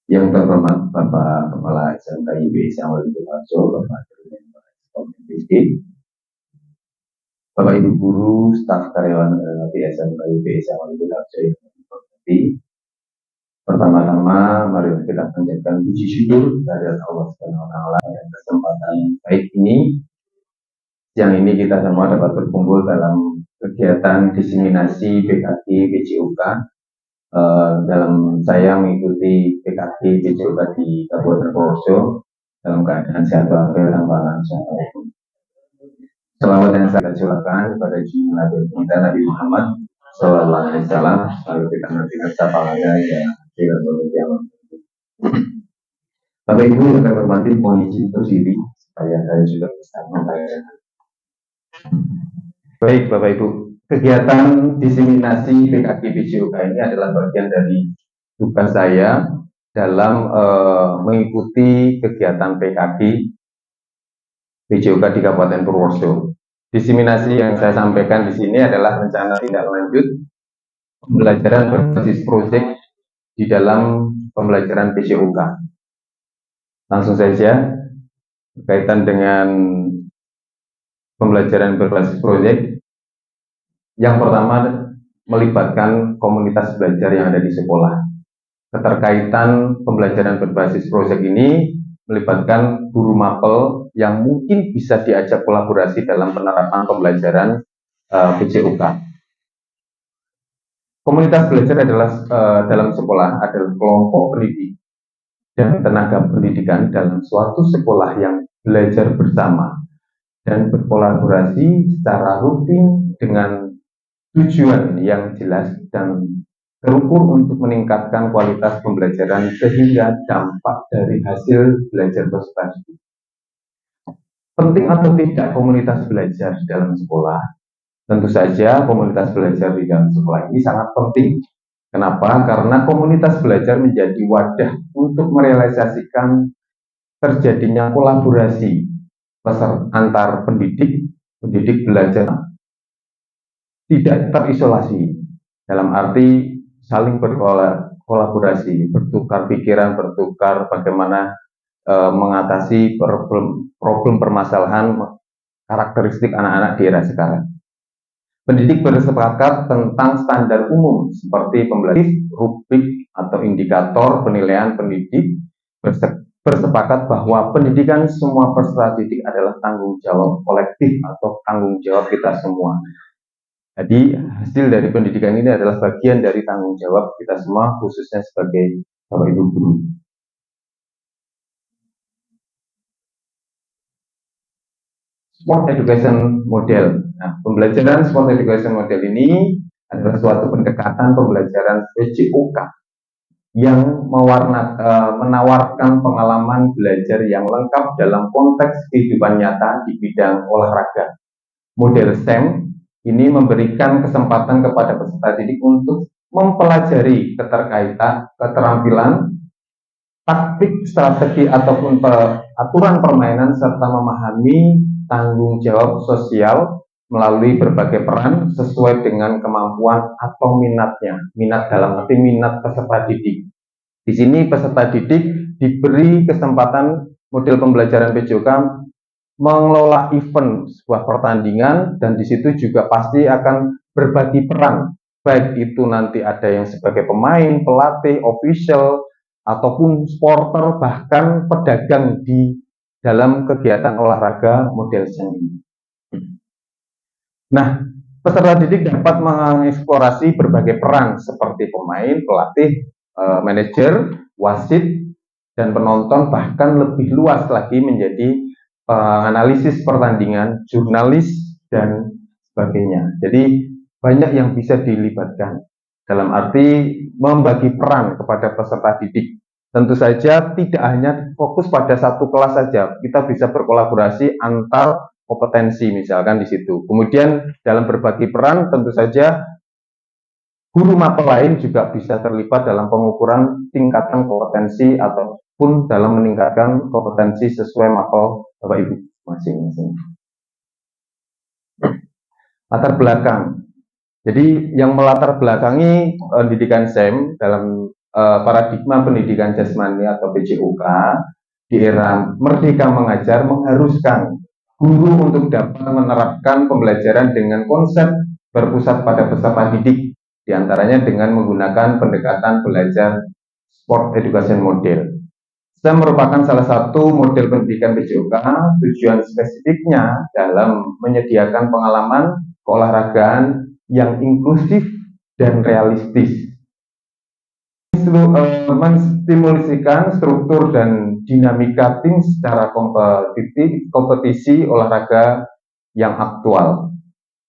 Yang terhormat Bapak Kepala SMK IB Samuel Sumarjo, Bapak PhD, Bapak Ibu Guru, staf karyawan di SMK IB Samuel Sumarjo yang berhormati. Pertama-tama, mari kita panjatkan puji syukur dari Allah Subhanahu wa Ta'ala yang kesempatan baik ini. Siang ini kita semua dapat berkumpul dalam kegiatan diseminasi PKG PJOK. Dalam saya mengikuti PKG PJOK di Kabupaten Purworejo dalam keadaan sehat walafiat tanpa langsung. Selawat yang saya curahkan kepada Nabi Nabi Muhammad Sallallahu Alaihi Wasallam. Lalu kita nanti sapalanya ya tidak berkiamat. Bapak Ibu yang hormati, mohon izin berdiri supaya saya sudah bisa membayar. Baik Bapak Ibu, kegiatan diseminasi PKG PJOK ini adalah bagian dari tugas saya dalam mengikuti kegiatan PKG PJOK di Kabupaten Purworejo. Diseminasi yang saya sampaikan di sini adalah rencana tindak lanjut pembelajaran berbasis proyek di dalam pembelajaran PJOK. Langsung saja berkaitan dengan pembelajaran berbasis proyek. Yang pertama, melibatkan komunitas belajar yang ada di sekolah. Keterkaitan pembelajaran berbasis proyek ini melibatkan guru mapel yang mungkin bisa diajak kolaborasi dalam penerapan pembelajaran PJOK. Komunitas belajar adalah dalam sekolah adalah kelompok pendidik dan tenaga pendidikan dalam suatu sekolah yang belajar bersama dan berkolaborasi secara rutin dengan tujuan yang jelas dan terukur untuk meningkatkan kualitas pembelajaran sehingga dampak dari hasil belajar peserta didik. Penting atau tidak komunitas belajar di dalam sekolah? Tentu saja komunitas belajar di dalam sekolah ini sangat penting. Kenapa? Karena komunitas belajar menjadi wadah untuk merealisasikan terjadinya kolaborasi antar pendidik belajar tidak terisolasi, dalam arti saling berkolaborasi, bertukar pikiran, bertukar bagaimana mengatasi problem permasalahan karakteristik anak-anak di era sekarang. Pendidik bersepakat tentang standar umum seperti pembelajaran, rubrik atau indikator penilaian pendidik, bersepakat bahwa pendidikan semua peserta didik adalah tanggung jawab kolektif atau tanggung jawab kita semua. Jadi hasil dari pendidikan ini adalah bagian dari tanggung jawab kita semua, khususnya sebagai Bapak Ibu guru. Sport Education Model. Nah, pembelajaran Sport Education Model ini adalah suatu pendekatan pembelajaran PJOK yang menawarkan pengalaman belajar yang lengkap dalam konteks kehidupan nyata di bidang olahraga. Model STEM ini memberikan kesempatan kepada peserta didik untuk mempelajari keterampilan, taktik, strategi, ataupun aturan permainan, serta memahami tanggung jawab sosial melalui berbagai peran sesuai dengan kemampuan atau minatnya. Minat dalam arti minat peserta didik. Di sini peserta didik diberi kesempatan model pembelajaran PJOK mengelola event sebuah pertandingan, dan di situ juga pasti akan berbagi peran, baik itu nanti ada yang sebagai pemain, pelatih, official, ataupun supporter, bahkan pedagang di dalam kegiatan olahraga model STEM ini. Nah, peserta didik dapat mengeksplorasi berbagai peran seperti pemain, pelatih, manajer, wasit, dan penonton, bahkan lebih luas lagi menjadi analisis pertandingan, jurnalis, dan sebagainya. Jadi banyak yang bisa dilibatkan dalam arti membagi peran kepada peserta didik. Tentu saja tidak hanya fokus pada satu kelas saja, kita bisa berkolaborasi antar kompetensi misalkan di situ. Kemudian dalam berbagi peran tentu saja guru mapel lain juga bisa terlibat dalam pengukuran tingkatan kompetensi ataupun dalam meningkatkan kompetensi sesuai mapel Bapak Ibu masing-masing. Latar belakang. Jadi yang melatar belakangi pendidikan STEM dalam paradigma pendidikan jasmani atau PJOK di era Merdeka Mengajar mengharuskan guru untuk dapat menerapkan pembelajaran dengan konsep berpusat pada peserta didik, diantaranya dengan menggunakan pendekatan belajar sport education model. STEM merupakan salah satu model pendidikan PJOK. Tujuan spesifiknya dalam menyediakan pengalaman keolahragaan yang inklusif dan realistis, menstimulasikan struktur dan dinamika tim secara kompetisi olahraga yang aktual.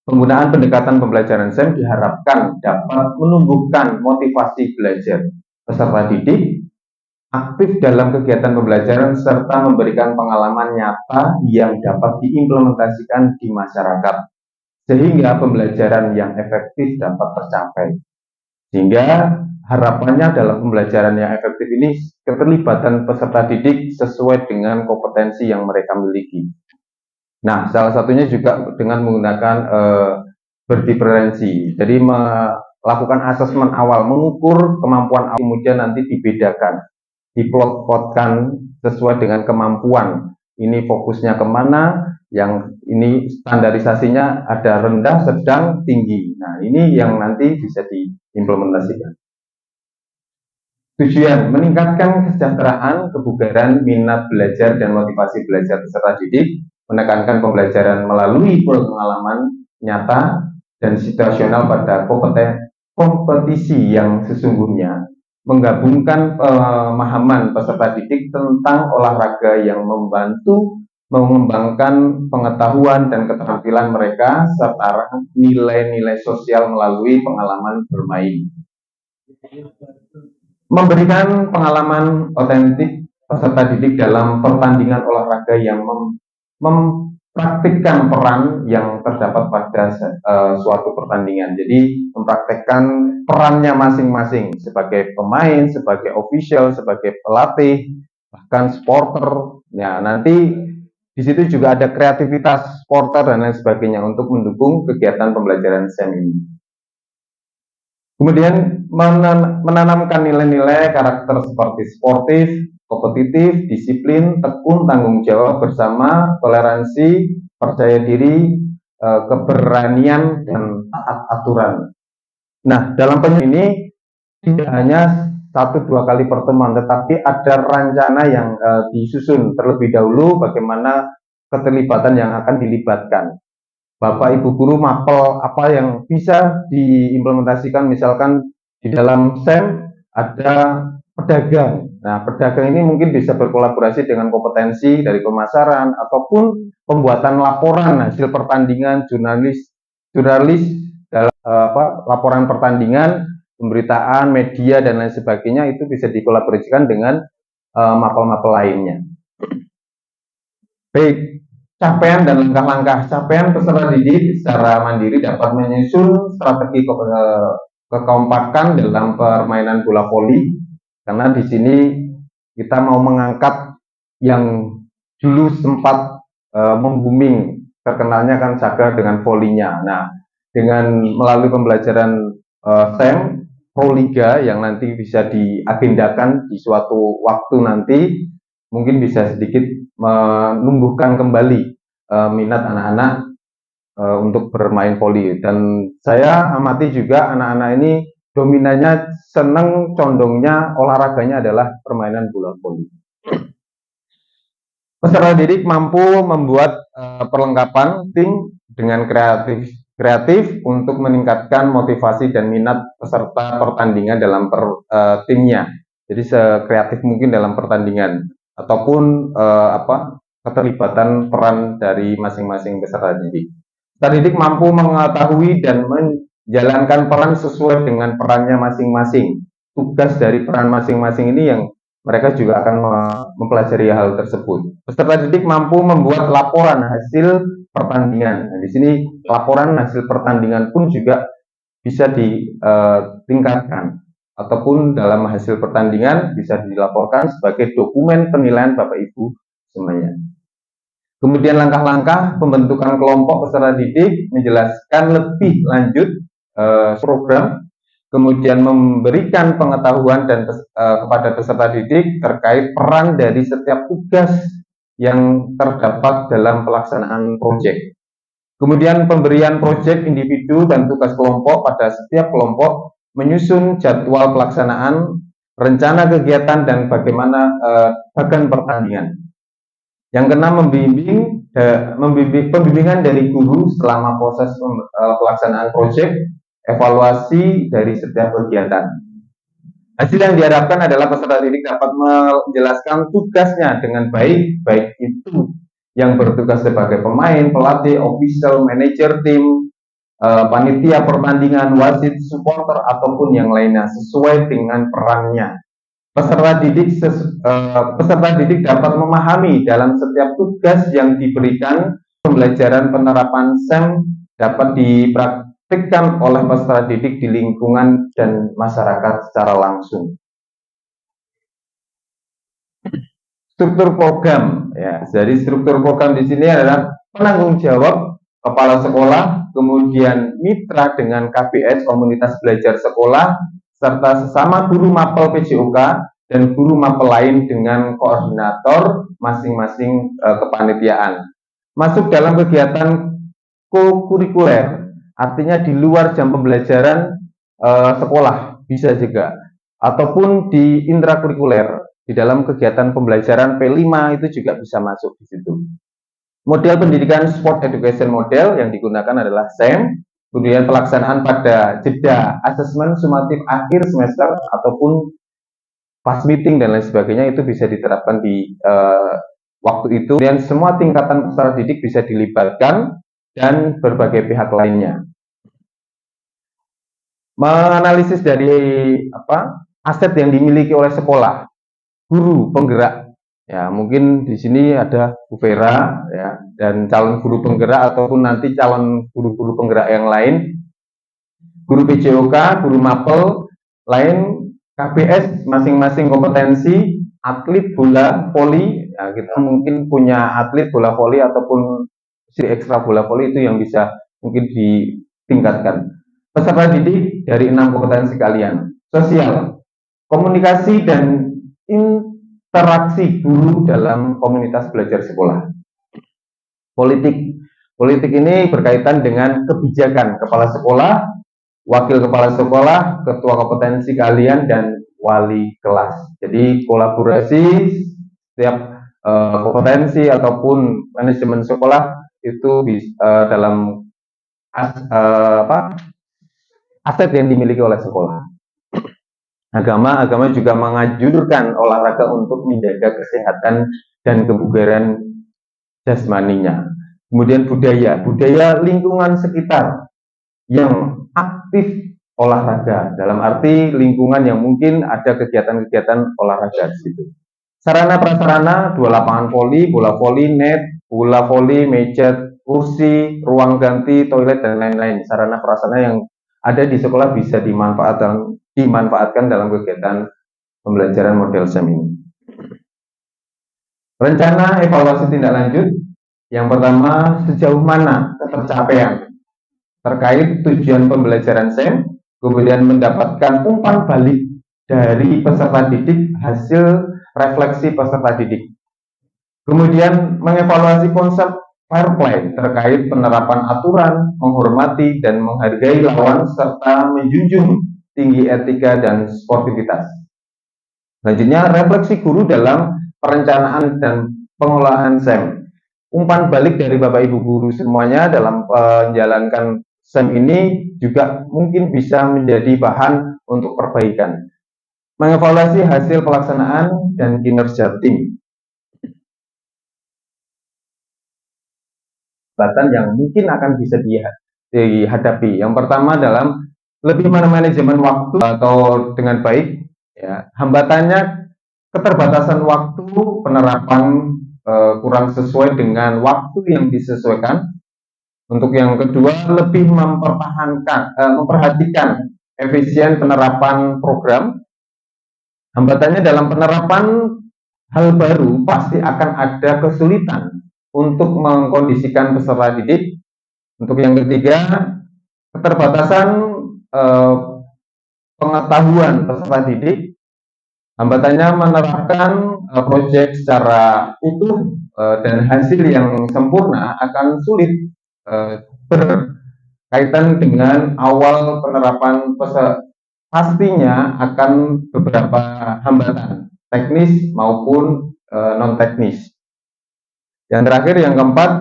Penggunaan pendekatan pembelajaran STEM diharapkan dapat menumbuhkan motivasi belajar peserta didik, aktif dalam kegiatan pembelajaran, serta memberikan pengalaman nyata yang dapat diimplementasikan di masyarakat, sehingga pembelajaran yang efektif dapat tercapai. Sehingga harapannya dalam pembelajaran yang efektif ini keterlibatan peserta didik sesuai dengan kompetensi yang mereka miliki. Nah, salah satunya juga dengan menggunakan berdiferensi. Jadi melakukan asesmen awal, mengukur kemampuan awal, kemudian nanti dibedakan, diplot-plotkan sesuai dengan kemampuan. Ini fokusnya kemana, yang ini standarisasinya ada rendah, sedang, tinggi. Nah, ini yang nanti bisa diimplementasikan. Tujuan, meningkatkan kesejahteraan, kebugaran, minat belajar, dan motivasi belajar peserta didik, menekankan pembelajaran melalui pengalaman nyata dan situasional pada kompetisi yang sesungguhnya, menggabungkan pemahaman peserta didik tentang olahraga yang membantu mengembangkan pengetahuan dan keterampilan mereka serta nilai-nilai sosial melalui pengalaman bermain. Memberikan pengalaman otentik peserta didik dalam pertandingan olahraga yang mempraktikkan peran yang terdapat pada suatu pertandingan. Jadi mempraktikkan perannya masing-masing sebagai pemain, sebagai official, sebagai pelatih, bahkan supporter. Ya, nanti di situ juga ada kreativitas supporter dan lain sebagainya untuk mendukung kegiatan pembelajaran STEM ini. Kemudian menanamkan nilai-nilai karakter seperti sportif, kompetitif, disiplin, tekun, tanggung jawab bersama, toleransi, percaya diri, keberanian, dan taat aturan. Nah, dalam penelitian ini tidak hanya 1-2 kali pertemuan, tetapi ada rencana yang disusun terlebih dahulu bagaimana keterlibatan yang akan dilibatkan. Bapak Ibu guru mapel apa yang bisa diimplementasikan, misalkan di dalam STEM ada pedagang. Nah, pedagang ini mungkin bisa berkolaborasi dengan kompetensi dari pemasaran ataupun pembuatan laporan hasil pertandingan, jurnalis dalam laporan pertandingan, pemberitaan, media dan lain sebagainya, itu bisa dikolaborasikan dengan mapel-mapel lainnya. Baik, capaian dan langkah-langkah. Capaian peserta didik secara mandiri dapat menyusun strategi kekompakan dalam permainan bola voli, karena di sini kita mau mengangkat yang dulu sempat membooming, terkenalnya kan Jaga dengan volinya. Nah, dengan melalui pembelajaran STEM Pro Liga yang nanti bisa diagendakan di suatu waktu nanti, mungkin bisa sedikit menumbuhkan kembali minat anak-anak untuk bermain voli. Dan saya amati juga anak-anak ini dominannya seneng, condongnya olahraganya adalah permainan bola voli. Peserta didik mampu membuat perlengkapan tim dengan kreatif untuk meningkatkan motivasi dan minat peserta pertandingan dalam timnya. Jadi sekreatif mungkin dalam pertandingan ataupun keterlibatan peran dari masing-masing peserta didik. Peserta didik mampu mengetahui dan menjalankan peran sesuai dengan perannya masing-masing. Tugas dari peran masing-masing ini yang mereka juga akan mempelajari hal tersebut. Peserta didik mampu membuat laporan hasil pertandingan. Nah, di sini laporan hasil pertandingan pun juga bisa ditingkatkan, ataupun dalam hasil pertandingan bisa dilaporkan sebagai dokumen penilaian Bapak Ibu semuanya. Kemudian langkah-langkah pembentukan kelompok peserta didik, menjelaskan lebih lanjut program, kemudian memberikan pengetahuan dan kepada peserta didik terkait peran dari setiap tugas yang terdapat dalam pelaksanaan proyek. Kemudian pemberian proyek individu dan tugas kelompok pada setiap kelompok, menyusun jadwal pelaksanaan, rencana kegiatan, dan bagaimana bagan pertandingan. Yang keenam, pembimbingan dari guru selama proses pelaksanaan proyek, evaluasi dari setiap kegiatan. Hasil yang diharapkan adalah peserta didik dapat menjelaskan tugasnya dengan baik, baik itu yang bertugas sebagai pemain, pelatih, official, manajer tim, panitia pertandingan, wasit, supporter, ataupun yang lainnya sesuai dengan perannya. Peserta didik dapat memahami dalam setiap tugas yang diberikan. Pembelajaran penerapan SEM dapat dipraktikkan oleh peserta didik di lingkungan dan masyarakat secara langsung. Struktur program, ya. Jadi struktur program di sini adalah penanggung jawab kepala sekolah, kemudian mitra dengan KBS komunitas belajar sekolah, serta sesama guru mapel PJOK dan guru mapel lain dengan koordinator masing-masing kepanitiaan. Masuk dalam kegiatan co-kurikuler, artinya di luar jam pembelajaran sekolah bisa juga, ataupun di intrakurikuler, di dalam kegiatan pembelajaran P5 itu juga bisa masuk di situ. Model pendidikan sport education model yang digunakan adalah SEM, kemudian pelaksanaan pada jeda asesmen sumatif akhir semester ataupun pas meeting dan lain sebagainya itu bisa diterapkan di waktu itu, dan semua tingkatan peserta didik bisa dilibatkan dan berbagai pihak lainnya. Menganalisis dari aset yang dimiliki oleh sekolah, guru penggerak. Ya, mungkin di sini ada Bu Vera, ya, dan calon guru penggerak ataupun nanti calon guru-guru penggerak yang lain, guru PJOK, guru mapel lain, KBS masing-masing kompetensi, atlet bola voli. Ya, kita mungkin punya atlet bola voli ataupun ekstra bola voli itu yang bisa mungkin ditingkatkan. Peserta didik dari 6 kompetensi kalian. Sosial, komunikasi dan interaksi guru dalam komunitas belajar sekolah. Politik ini berkaitan dengan kebijakan kepala sekolah, wakil kepala sekolah, ketua kompetensi kalian, dan wali kelas. Jadi kolaborasi setiap kompetensi ataupun manajemen sekolah itu dalam aset yang dimiliki oleh sekolah. Agama juga menganjurkan olahraga untuk menjaga kesehatan dan kebugaran jasmaninya. Kemudian budaya lingkungan sekitar yang aktif olahraga, dalam arti lingkungan yang mungkin ada kegiatan-kegiatan olahraga di situ. Sarana prasarana, 2 lapangan voli, bola voli, net, bola voli, meja, kursi, ruang ganti, toilet, dan lain-lain. Sarana prasarana yang ada di sekolah bisa dimanfaatkan dalam kegiatan pembelajaran model SEM ini. Rencana evaluasi tindak lanjut. Yang pertama, sejauh mana ketercapaian terkait tujuan pembelajaran SEM, kemudian mendapatkan umpan balik dari peserta didik hasil refleksi peserta didik. Kemudian mengevaluasi konsep fair play terkait penerapan aturan, menghormati dan menghargai lawan, serta menjunjung tinggi etika dan sportivitas. Selanjutnya, refleksi guru dalam perencanaan dan pengolahan SEM. Umpan balik dari Bapak Ibu guru semuanya dalam menjalankan SEM ini juga mungkin bisa menjadi bahan untuk perbaikan. Mengevaluasi hasil pelaksanaan dan kinerja tim. Hambatan yang mungkin akan bisa dihadapi. Yang pertama dalam lebih manajemen waktu atau dengan baik. Ya, hambatannya keterbatasan waktu, penerapan kurang sesuai dengan waktu yang disesuaikan. Untuk yang kedua, lebih memperhatikan efisien penerapan program. Hambatannya dalam penerapan hal baru pasti akan ada kesulitan untuk mengkondisikan peserta didik. Untuk yang ketiga, keterbatasan pengetahuan peserta didik. Hambatannya menerapkan proyek secara utuh dan hasil yang sempurna akan sulit berkaitan dengan awal penerapan pastinya akan beberapa hambatan teknis maupun non teknis. Yang terakhir, yang keempat,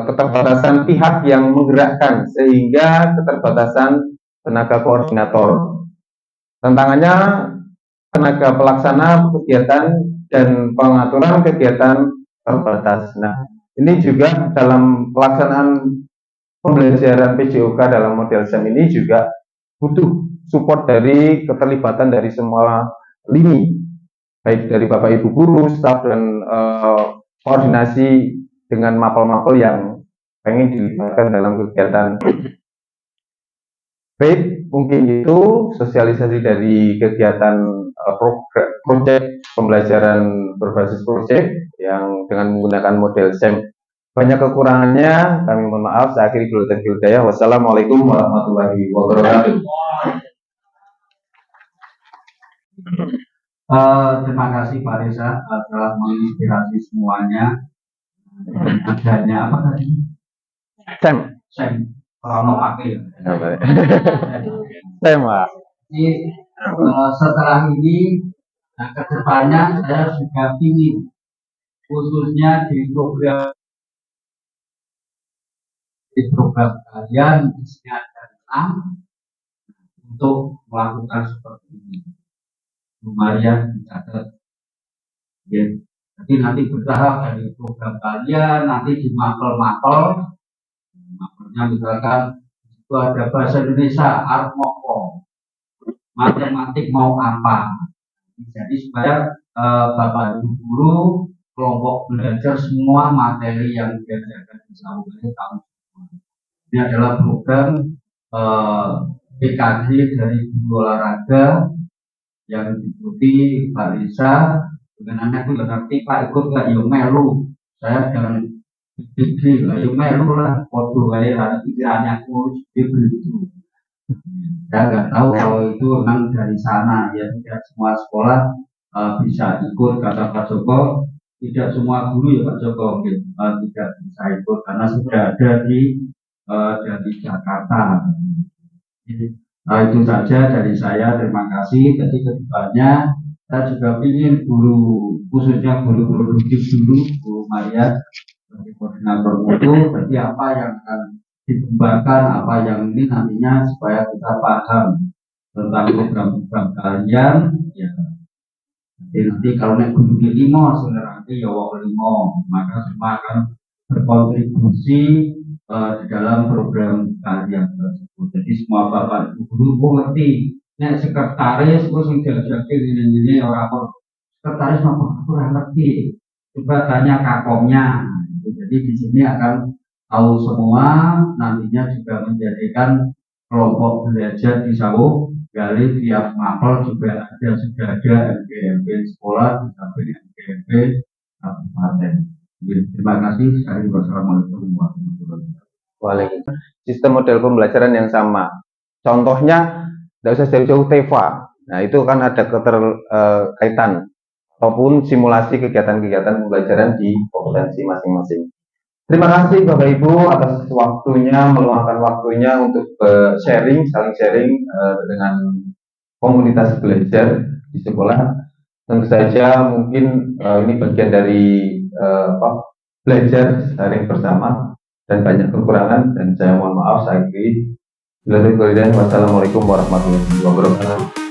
keterbatasan pihak yang menggerakkan sehingga keterbatasan tenaga koordinator. Tantangannya tenaga pelaksana kegiatan dan pengaturan kegiatan terbatas. Nah, ini juga dalam pelaksanaan pembelajaran PJOK dalam model SEM ini juga butuh support dari keterlibatan dari semua lini, baik dari Bapak Ibu guru, staf, dan koordinasi dengan mapel-mapel yang pengen dilibatkan dalam kegiatan. Baik, mungkin itu sosialisasi dari kegiatan proyek pembelajaran berbasis proyek yang dengan menggunakan model SEM. Banyak kekurangannya, kami mohon maaf. Saya akhiri dulu. Wassalamualaikum warahmatullahi wabarakatuh. Terima kasih Pak Reza telah menginspirasi semuanya. Adanya apa tadi? SEM. Kalau pakai. SEM, Pak. Setelah ini, ke depannya saya juga ingin khususnya di program kalian isinya ada 6 untuk melakukan seperti ini. Lumayan dicatat. Ya. Jadi nanti bertahap dari program kalian, nanti di mapel-mapel. Mapelnya misalkan itu ada bahasa Indonesia, art moko, matematik mau apa. Jadi supaya Bapak Ibu guru, kelompok belajar semua materi yang diajarkan bisa tahu. Ini adalah program PKG dari guru olahraga yang diikuti Pak Risa. Dengan anak itu ngerti Pak ikut gak yo melu. Saya jangan dikri lah yo melu lah. Foto kayak pikirannya kurus begitu. Saya nggak tahu kalau itu memang dari sana ya. Tidak semua sekolah bisa ikut kata Pak Joko. Tidak semua guru ya Pak Joko tidak bisa ikut karena sudah ada dari Jakarta. Itu saja dari saya. Terima kasih. Jadi kedepannya saya juga ingin guru, khususnya guru produktif dulu, Bu Maria sebagai koordinator mutu, berarti apa yang akan dikembangkan, apa yang ini nantinya supaya kita paham tentang program-program kalian. Ya, nanti kalau naik guru di limo, sebenarnya ya wong limo, maka semua akan berkontribusi di dalam program kalian tersebut. Jadi semua bapak ibu guru ngerti. Nek sekretaris terus yang jaga ini orang sekretaris apa kurang ngerti. Coba tanya kakomnya. Jadi di sini akan tahu semua. Nantinya juga menjadikan kelompok belajar di Sawu Gali tiap mapel juga ada sudah ada MGMP sekolah di samping MGMP kabupaten. Terima kasih. Wassalamualaikum warahmatullahi wabarakatuh. Waalaikumsalam. Sistem model pembelajaran yang sama. Contohnya tidak usah jauh-jauh TEVA. Nah, itu kan ada keterkaitan ataupun simulasi kegiatan-kegiatan pembelajaran di kompetensi masing-masing. Terima kasih Bapak Ibu atas waktunya, meluangkan waktunya untuk saling sharing dengan komunitas belajar di sekolah. Tentu saja mungkin ini bagian dari belajar sharing bersama dan banyak kekurangan dan saya mohon maaf saya akhiri. Wassalamualaikum warahmatullahi wabarakatuh.